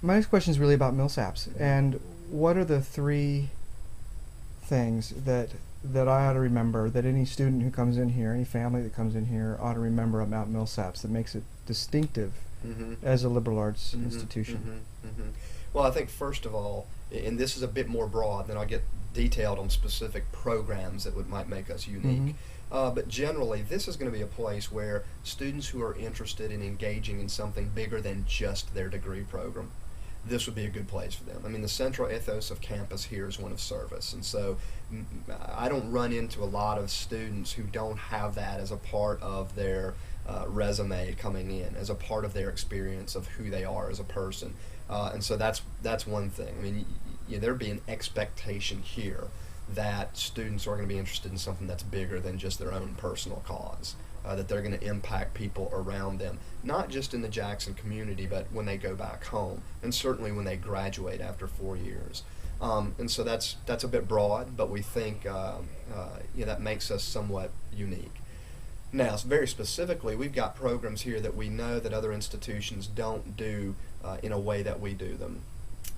My next question is really about Millsaps, and what are the three things that I ought to remember, that any student who comes in here, any family that comes in here, ought to remember about Millsaps that makes it distinctive Mm-hmm. as a liberal arts Mm-hmm. institution? Mm-hmm. Mm-hmm. Well, I think first of all, and this is a bit more broad, then I'll get detailed on specific programs that might make us Mm-hmm. unique. But generally, this is going to be a place where students who are interested in engaging in something bigger than just their degree program, this would be a good place for them. I mean, the central ethos of campus here is one of service, and so I don't run into a lot of students who don't have that as a part of their resume coming in, as a part of their experience of who they are as a person. And so that's one thing. I mean, there'd be an expectation here that students are going to be interested in something that's bigger than just their own personal cause. That they're going to impact people around them, not just in the Jackson community, but when they go back home, and certainly when they graduate after 4 years. And so that's a bit broad, but we think that makes us somewhat unique. Now, very specifically, we've got programs here that we know that other institutions don't do in a way that we do them.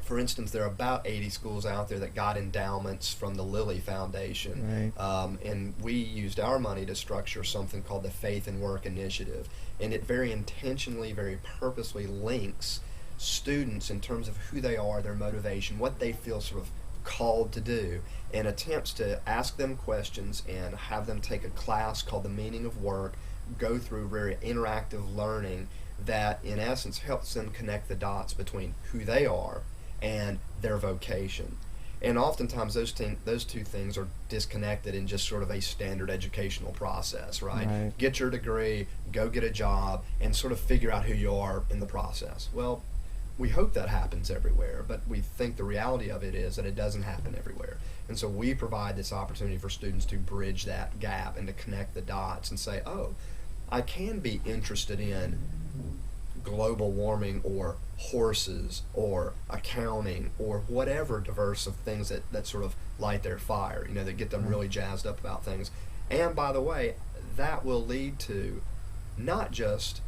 For instance, there are about 80 schools out there that got endowments from the Lilly Foundation, Right. and we used our money to structure something called the Faith and Work Initiative, and it very intentionally, very purposely links students in terms of who they are, their motivation, what they feel sort of called to do, and attempts to ask them questions and have them take a class called the Meaning of Work, go through very interactive learning that in essence helps them connect the dots between who they are and their vocation. And oftentimes those two things are disconnected in just sort of a standard educational process, right? Right. Get your degree, go get a job, and sort of figure out who you are in the process. Well, we hope that happens everywhere, but we think the reality of it is that it doesn't happen everywhere. And so we provide this opportunity for students to bridge that gap and to connect the dots and say, oh, I can be interested in global warming or horses or accounting or whatever diverse of things that sort of light their fire, that get them Right. really jazzed up about things. And by the way, that will lead to not just